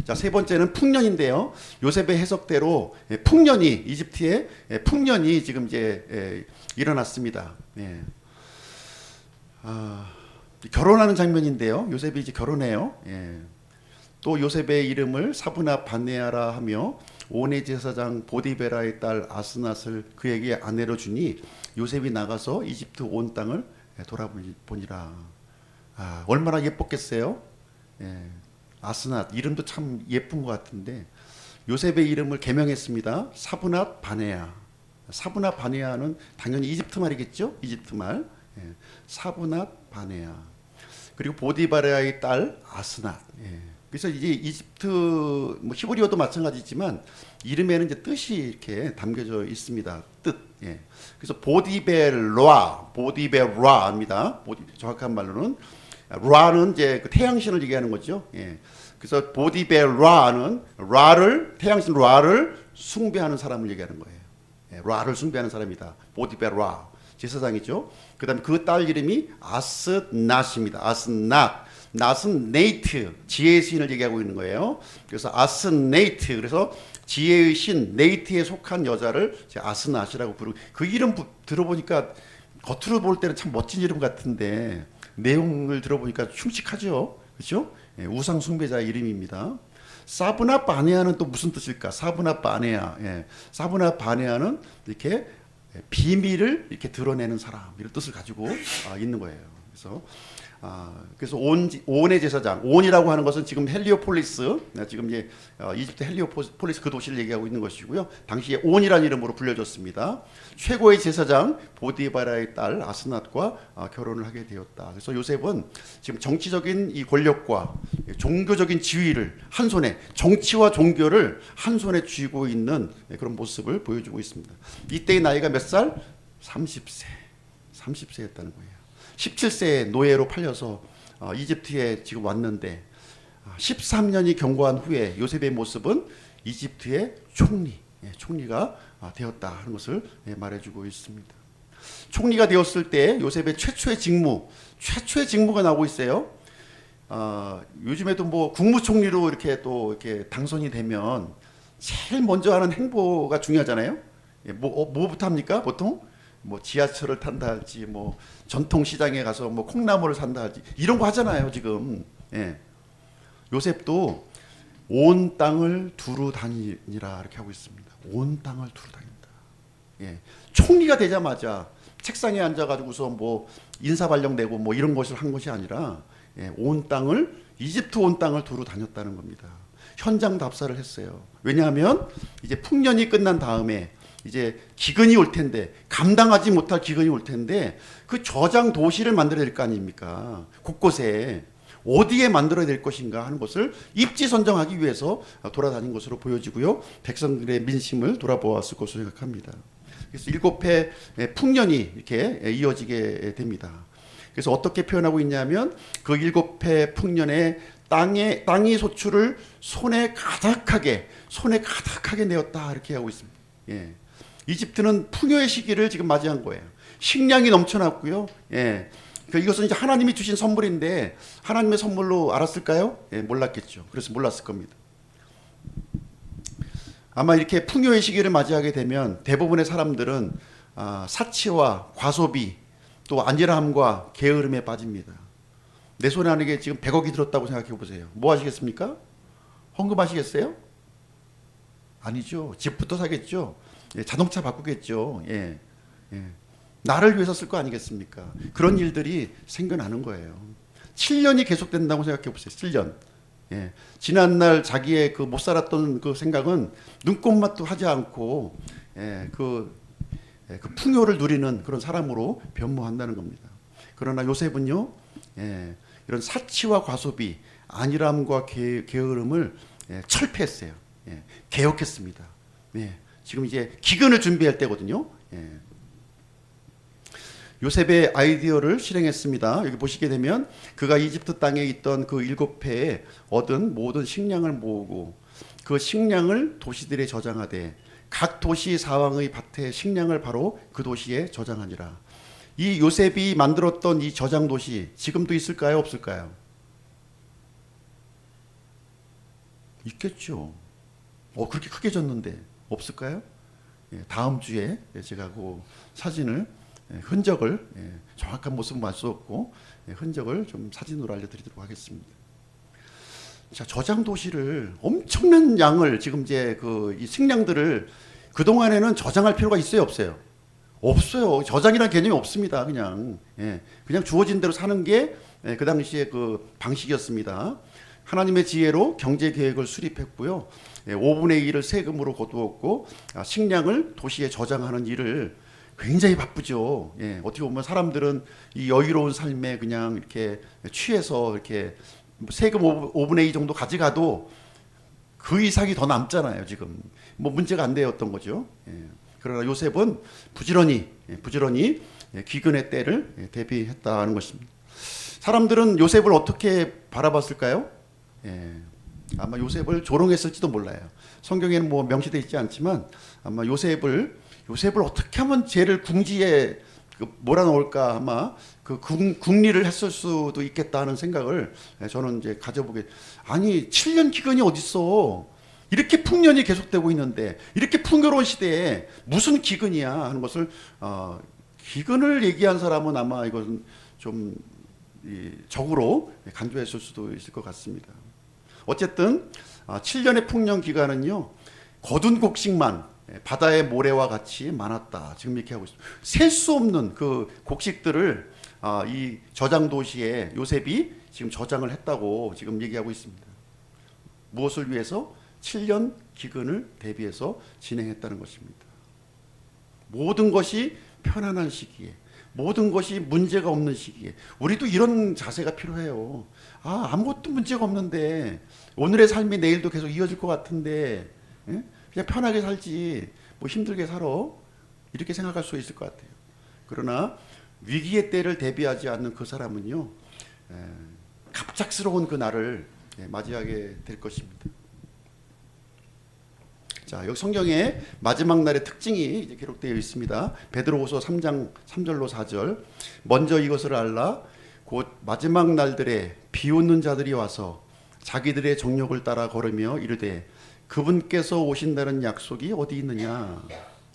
자, 세 번째는 풍년인데요. 요셉의 해석대로 풍년이 이집트의 풍년이 지금 이제 일어났습니다. 결혼하는 장면인데요. 요셉이 이제 결혼해요. 또 요셉의 이름을 사브나 바네아라 하며 온의 제사장 보디베라의 딸 아스낫을 그에게 아내로 주니 요셉이 나가서 이집트 온 땅을 돌아보니라. 얼마나 예뻤겠어요? 아스낫 이름도 참 예쁜 것 같은데 요셉의 이름을 개명했습니다. 사브낫 바네아. 사브낫 바네아는 당연히 이집트 말이겠죠? 이집트 말. 사브낫 바네아. 그리고 보디바라의 딸 아스낫. 그래서 이제 이집트 뭐 히브리어도 마찬가지지만 이름에는 이제 뜻이 이렇게 담겨져 있습니다. 뜻. 그래서 보디베라입니다. 정확한 말로는 라는 이제 그 태양신을 얘기하는 거죠. 그래서 보디베라는 태양신 라를 숭배하는 사람을 얘기하는 거예요. 라를 숭배하는 사람이다. 보디베라 제사장이죠. 그다음에 그 딸 이름이 아스낫입니다. 아스낫. 낫은 네이트, 지혜의 신을 얘기하고 있는 거예요. 그래서 아스네이트, 그래서 지혜의 신 네이트에 속한 여자를 아스낫이라고 부르고, 그 이름 들어보니까 겉으로 볼 때는 참 멋진 이름 같은데 내용을 들어보니까 흉측하죠. 그렇죠? 우상 숭배자 이름입니다. 사브나 바네아는 또 무슨 뜻일까? 사브나 바네아. 사브나 바네아는 이렇게 비밀을 이렇게 드러내는 사람 이런 뜻을 가지고 있는 거예요. 그래서 온의 제사장, 온이라고 하는 것은 지금 헬리오폴리스, 지금 이제 이집트 헬리오폴리스 그 도시를 얘기하고 있는 것이고요. 당시에 온이라는 이름으로 불려졌습니다. 최고의 제사장 보디바라의 딸 아스낫과 결혼을 하게 되었다. 그래서 요셉은 지금 정치적인 이 권력과 종교적인 지위를 한 손에, 정치와 종교를 한 손에 쥐고 있는 그런 모습을 보여주고 있습니다. 이때의 나이가 몇 살? 30세였다는 거예요. 17세에 노예로 팔려서 이집트에 지금 왔는데 13년이 경과한 후에 요셉의 모습은 이집트의 총리가 되었다 하는 것을 말해주고 있습니다. 총리가 되었을 때 요셉의 최초의 직무가 나오고 있어요. 요즘에도 뭐 국무총리로 이렇게 당선이 되면 제일 먼저 하는 행보가 중요하잖아요. 뭐부터 합니까? 보통 뭐 지하철을 탄다 할지 뭐 전통시장에 가서 뭐 콩나물을 산다 할지 이런 거 하잖아요 지금. 요셉도 온 땅을 두루 다니라 이렇게 하고 있습니다. 온 땅을 두루 다닌다. 총리가 되자마자 책상에 앉아가지고서 뭐 인사발령 내고 뭐 이런 것을 한 것이 아니라 이집트 온 땅을 두루 다녔다는 겁니다. 현장 답사를 했어요. 왜냐하면 이제 풍년이 끝난 다음에 이제 기근이 올 텐데, 감당하지 못할 기근이 올 텐데 그 저장 도시를 만들어야 될 거 아닙니까? 곳곳에 어디에 만들어야 될 것인가 하는 것을 입지 선정하기 위해서 돌아다닌 것으로 보여지고요. 백성들의 민심을 돌아보았을 것으로 생각합니다. 그래서 7회 풍년이 이렇게 이어지게 됩니다. 그래서 어떻게 표현하고 있냐면 그 7회 풍년에 땅이 소출을 손에 가득하게 내었다 이렇게 하고 있습니다. 예. 이집트는 풍요의 시기를 지금 맞이한 거예요. 식량이 넘쳐났고요. 예. 이것은 이제 하나님이 주신 선물인데 하나님의 선물로 알았을까요? 예, 몰랐겠죠. 그래서 몰랐을 겁니다. 아마 이렇게 풍요의 시기를 맞이하게 되면 대부분의 사람들은 사치와 과소비 또 안일함과 게으름에 빠집니다. 내 손에 안에 지금 100억이 들었다고 생각해 보세요. 뭐 하시겠습니까? 헌금하시겠어요? 아니죠. 집부터 사겠죠. 예, 자동차 바꾸겠죠. 예, 예. 나를 위해서 쓸 거 아니겠습니까? 그런 일들이 생겨나는 거예요. 7년이 계속된다고 생각해 보세요. 7년. 예. 지난날 자기의 그 못 살았던 그 생각은 눈꼽맛도 하지 않고 그 풍요를 누리는 그런 사람으로 변모한다는 겁니다. 그러나 요셉은요, 이런 사치와 과소비, 안일함과 게으름을 철폐했어요. 개혁했습니다. 지금 이제 기근을 준비할 때거든요. 요셉의 아이디어를 실행했습니다. 여기 보시게 되면 그가 이집트 땅에 있던 그 7회에 얻은 모든 식량을 모으고 그 식량을 도시들에 저장하되 각 도시 사왕의 밭에 식량을 바로 그 도시에 저장하니라. 이 요셉이 만들었던 이 저장 도시 지금도 있을까요? 없을까요? 있겠죠. 그렇게 크게 졌는데 없을까요? 다음 주에 제가 그 사진을 흔적을 정확한 모습은 알 수 없고 흔적을 좀 사진으로 알려드리도록 하겠습니다. 자, 저장 도시를 엄청난 양을 지금 이제 이 식량들을 그 동안에는 저장할 필요가 있어요, 없어요? 없어요. 저장이라는 개념이 없습니다. 그냥 주어진 대로 사는 게 그 당시에 그 방식이었습니다. 하나님의 지혜로 경제 계획을 수립했고요. 5분의 1을 세금으로 거두었고 식량을 도시에 저장하는 일을 굉장히 바쁘죠. 어떻게 보면 사람들은 이 여유로운 삶에 그냥 이렇게 취해서 이렇게 세금 5분의 2 정도 가져가도 그 이상이 더 남잖아요. 지금 뭐 문제가 안 되었던 거죠. 그러나 요셉은 부지런히 기근의 때를 대비했다는 것입니다. 사람들은 요셉을 어떻게 바라봤을까요? 아마 요셉을 조롱했을지도 몰라요. 성경에는 뭐 명시되어 있지 않지만 아마 요셉을 어떻게 하면 죄를 궁지에 몰아넣을까 아마 그 궁리를 했을 수도 있겠다 하는 생각을 저는 이제 가져보게. 아니 7년 기근이 어딨어? 이렇게 풍년이 계속되고 있는데 이렇게 풍요로운 시대에 무슨 기근이야 하는 것을 기근을 얘기한 사람은 아마 이건 좀 적으로 간주했을 수도 있을 것 같습니다. 어쨌든 7년의 풍년 기간은요 거둔 곡식만 바다의 모래와 같이 많았다. 지금 이렇게 하고 있습니다. 셀 수 없는 그 곡식들을 이 저장 도시에 요셉이 지금 저장을 했다고 지금 얘기하고 있습니다. 무엇을 위해서? 7년 기근을 대비해서 진행했다는 것입니다. 모든 것이 편안한 시기에, 모든 것이 문제가 없는 시기에 우리도 이런 자세가 필요해요. 아무것도 문제가 없는데 오늘의 삶이 내일도 계속 이어질 것 같은데 그냥 편하게 살지 뭐 힘들게 살아 이렇게 생각할 수 있을 것 같아요. 그러나 위기의 때를 대비하지 않는 그 사람은요 갑작스러운 그 날을 맞이하게 될 것입니다. 자, 여기 성경에 마지막 날의 특징이 이제 기록되어 있습니다. 베드로후서 3장 3절로 4절. 먼저 이것을 알라. 곧 마지막 날들에 비웃는 자들이 와서 자기들의 정욕을 따라 걸으며 이르되 그분께서 오신다는 약속이 어디 있느냐?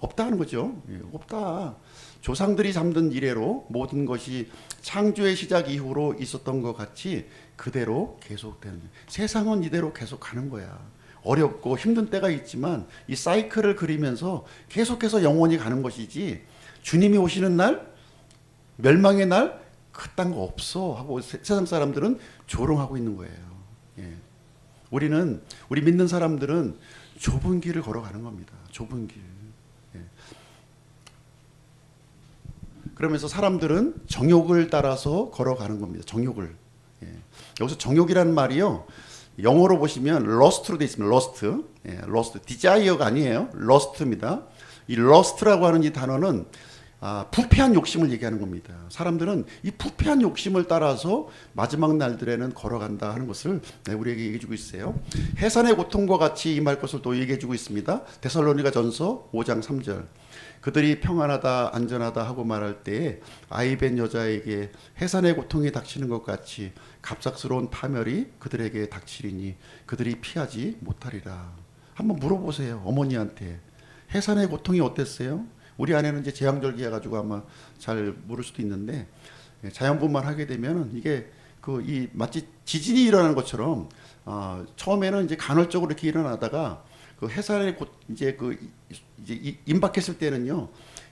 없다 하는 거죠. 없다. 조상들이 잠든 이래로 모든 것이 창조의 시작 이후로 있었던 것 같이 그대로 계속되는. 세상은 이대로 계속 가는 거야. 어렵고 힘든 때가 있지만 이 사이클을 그리면서 계속해서 영원히 가는 것이지 주님이 오시는 날, 멸망의 날 그딴 거 없어 하고 세상 사람들은 조롱하고 있는 거예요. 우리 믿는 사람들은 좁은 길을 걸어가는 겁니다. 좁은 길. 예. 그러면서 사람들은 정욕을 따라서 걸어가는 겁니다. 정욕을. 예. 여기서 정욕이라는 말이요. 영어로 보시면 lust로 되어 있습니다. lust. 예, lust. desire가 아니에요. lust입니다. 이 lust라고 하는 이 단어는 부패한 욕심을 얘기하는 겁니다. 사람들은 이 부패한 욕심을 따라서 마지막 날들에는 걸어간다 하는 것을 우리에게 얘기해주고 있어요. 해산의 고통과 같이 임할 것을 또 얘기해주고 있습니다. 데살로니가전서 5장 3절. 그들이 평안하다 안전하다 하고 말할 때에 아이벤 여자에게 해산의 고통이 닥치는 것 같이 갑작스러운 파멸이 그들에게 닥치리니 그들이 피하지 못하리라. 한번 물어보세요. 어머니한테 해산의 고통이 어땠어요? 우리 아내는 이제 제왕절개 해가지고 아마 잘 모를 수도 있는데, 자연분만 하게 되면 이게 이 마치 지진이 일어나는 것처럼 처음에는 이제 간헐적으로 이렇게 일어나다가 그 해산에 이제 이제 임박했을 때는요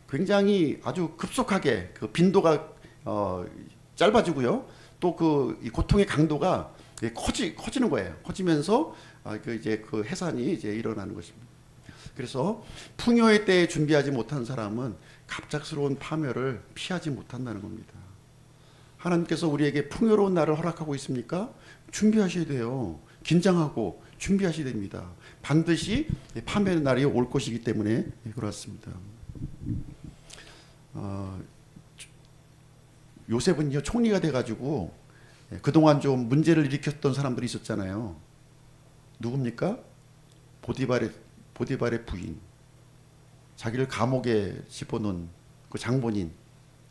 굉장히 아주 급속하게 그 빈도가 짧아지고요, 또 이 고통의 강도가 커지는 거예요. 커지면서 이제 그 해산이 이제 일어나는 것입니다. 그래서 풍요의 때에 준비하지 못한 사람은 갑작스러운 파멸을 피하지 못한다는 겁니다. 하나님께서 우리에게 풍요로운 날을 허락하고 있습니까? 준비하셔야 돼요. 긴장하고 준비하셔야 됩니다. 반드시 파멸의 날이 올 것이기 때문에 그렇습니다. 요셉은요 총리가 돼가지고 그동안 좀 문제를 일으켰던 사람들이 있었잖아요. 누굽니까? 보디발의 부인, 자기를 감옥에 집어넣은 그 장본인.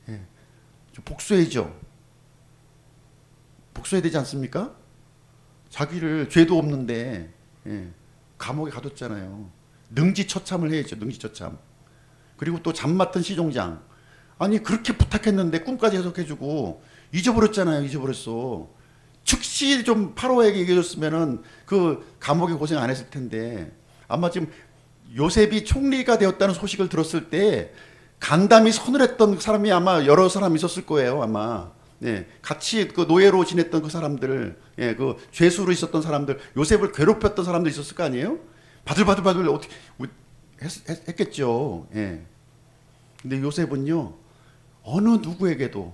좀 복수해야죠. 복수해야 되지 않습니까? 자기를 죄도 없는데 감옥에 가뒀잖아요. 능지처참을 해야죠. 능지처참. 그리고 또 잠 맡은 시종장, 아니 그렇게 부탁했는데 꿈까지 해석해주고 잊어버렸잖아요. 잊어버렸어. 즉시 좀 파로에게 얘기해줬으면은 그 감옥에 고생 안 했을 텐데. 아마 지금 요셉이 총리가 되었다는 소식을 들었을 때 간담이 서늘했던 사람이 아마 여러 사람 있었을 거예요. 아마 같이 그 노예로 지냈던 그 사람들, 그 죄수로 있었던 사람들, 요셉을 괴롭혔던 사람들 있었을 거 아니에요? 바들바들 어떻게 했겠죠. 근데 요셉은요 어느 누구에게도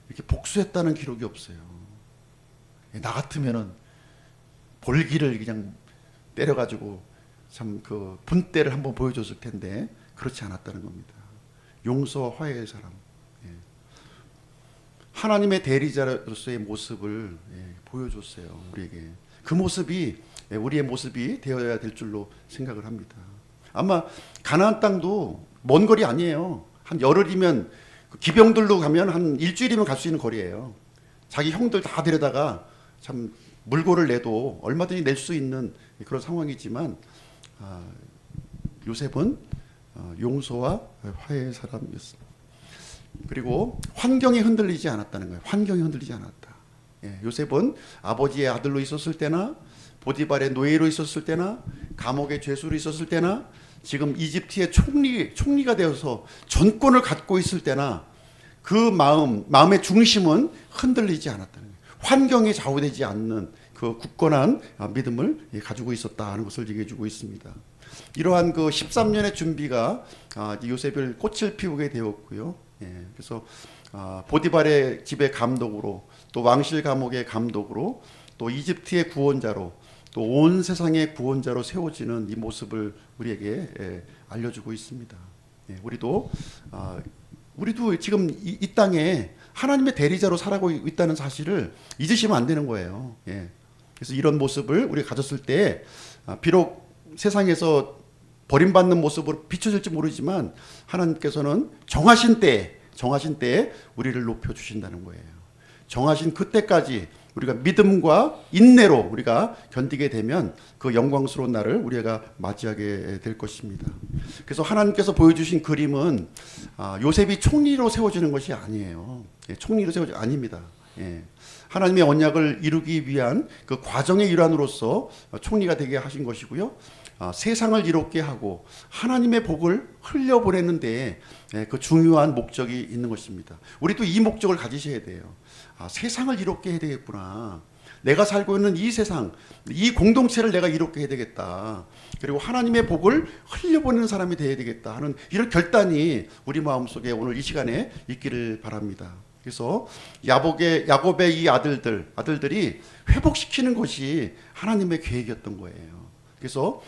이렇게 복수했다는 기록이 없어요. 나 같으면은 볼기를 그냥 때려가지고 참 그 분대를 한번 보여줬을 텐데 그렇지 않았다는 겁니다. 용서와 화해의 사람. 하나님의 대리자로서의 모습을 보여줬어요. 우리에게. 그 모습이 우리의 모습이 되어야 될 줄로 생각을 합니다. 아마 가나안 땅도 먼 거리 아니에요. 한 열흘이면 기병들로 가면 한 일주일이면 갈 수 있는 거리예요. 자기 형들 다 데려다가 참 물고를 내도 얼마든지 낼 수 있는 그런 상황이지만 요셉은 용서와 화해의 사람이었습니다. 그리고 환경에 흔들리지 않았다는 거예요. 환경에 흔들리지 않았다. 요셉은 아버지의 아들로 있었을 때나 보디발의 노예로 있었을 때나 감옥의 죄수로 있었을 때나 지금 이집트의 총리가 되어서 전권을 갖고 있을 때나 그 마음의 중심은 흔들리지 않았다는 거예요. 환경에 좌우되지 않는 그 굳건한 믿음을 가지고 있었다 하는 것을 얘기해 주고 있습니다. 이러한 그 13년의 준비가 요셉을 꽃을 피우게 되었고요. 그래서 보디발의 집의 감독으로, 또 왕실 감옥의 감독으로, 또 이집트의 구원자로, 또 온 세상의 구원자로 세워지는 이 모습을 우리에게 알려주고 있습니다. 우리도 지금 이 땅에 하나님의 대리자로 살아가고 있다는 사실을 잊으시면 안 되는 거예요. 그래서 이런 모습을 우리가 가졌을 때 비록 세상에서 버림받는 모습으로 비춰질지 모르지만 하나님께서는 정하신 때에 우리를 높여주신다는 거예요. 정하신 그때까지 우리가 믿음과 인내로 우리가 견디게 되면 그 영광스러운 날을 우리가 맞이하게 될 것입니다. 그래서 하나님께서 보여주신 그림은 요셉이 총리로 세워지는 것이 아니에요. 총리로 세워지 아닙니다. 하나님의 언약을 이루기 위한 그 과정의 일환으로서 총리가 되게 하신 것이고요. 세상을 이롭게 하고 하나님의 복을 흘려보내는데 그 중요한 목적이 있는 것입니다. 우리도 이 목적을 가지셔야 돼요. 세상을 이롭게 해야 되겠구나. 내가 살고 있는 이 세상, 이 공동체를 내가 이롭게 해야 되겠다. 그리고 하나님의 복을 흘려보내는 사람이 되어야 되겠다 하는 이런 결단이 우리 마음속에 오늘 이 시간에 있기를 바랍니다. 그래서 야곱의 이 아들들이 회복시키는 것이 하나님의 계획이었던 거예요. 그래서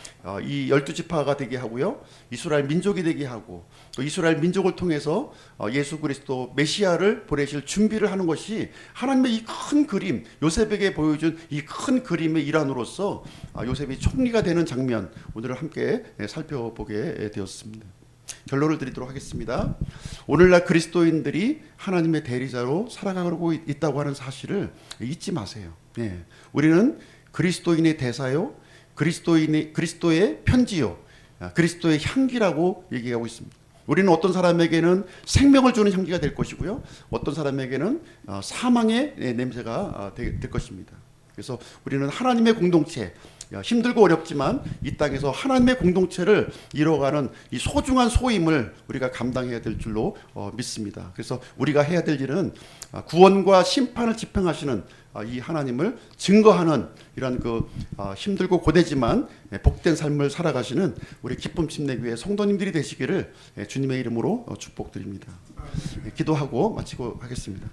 이 12지파가 되게 하고요, 이스라엘 민족이 되게 하고, 또 이스라엘 민족을 통해서 예수 그리스도 메시아를 보내실 준비를 하는 것이 하나님의 이 큰 그림, 요셉에게 보여준 이 큰 그림의 일환으로서 요셉이 총리가 되는 장면, 오늘 함께 살펴보게 되었습니다. 결론을 드리도록 하겠습니다. 오늘날 그리스도인들이 하나님의 대리자로 살아가고 있다고 하는 사실을 잊지 마세요. 우리는 그리스도인의 대사요, 그리스도의 편지요, 그리스도의 향기라고 얘기하고 있습니다. 우리는 어떤 사람에게는 생명을 주는 향기가 될 것이고요, 어떤 사람에게는 사망의 냄새가 될 것입니다. 그래서 우리는 하나님의 공동체, 힘들고 어렵지만 이 땅에서 하나님의 공동체를 이뤄가는 이 소중한 소임을 우리가 감당해야 될 줄로 믿습니다. 그래서 우리가 해야 될 일은 구원과 심판을 집행하시는 이 하나님을 증거하는 이런 힘들고 고되지만 복된 삶을 살아가시는 우리 기쁨 침례교회 성도님들이 되시기를 주님의 이름으로 축복드립니다. 기도하고 마치고 하겠습니다.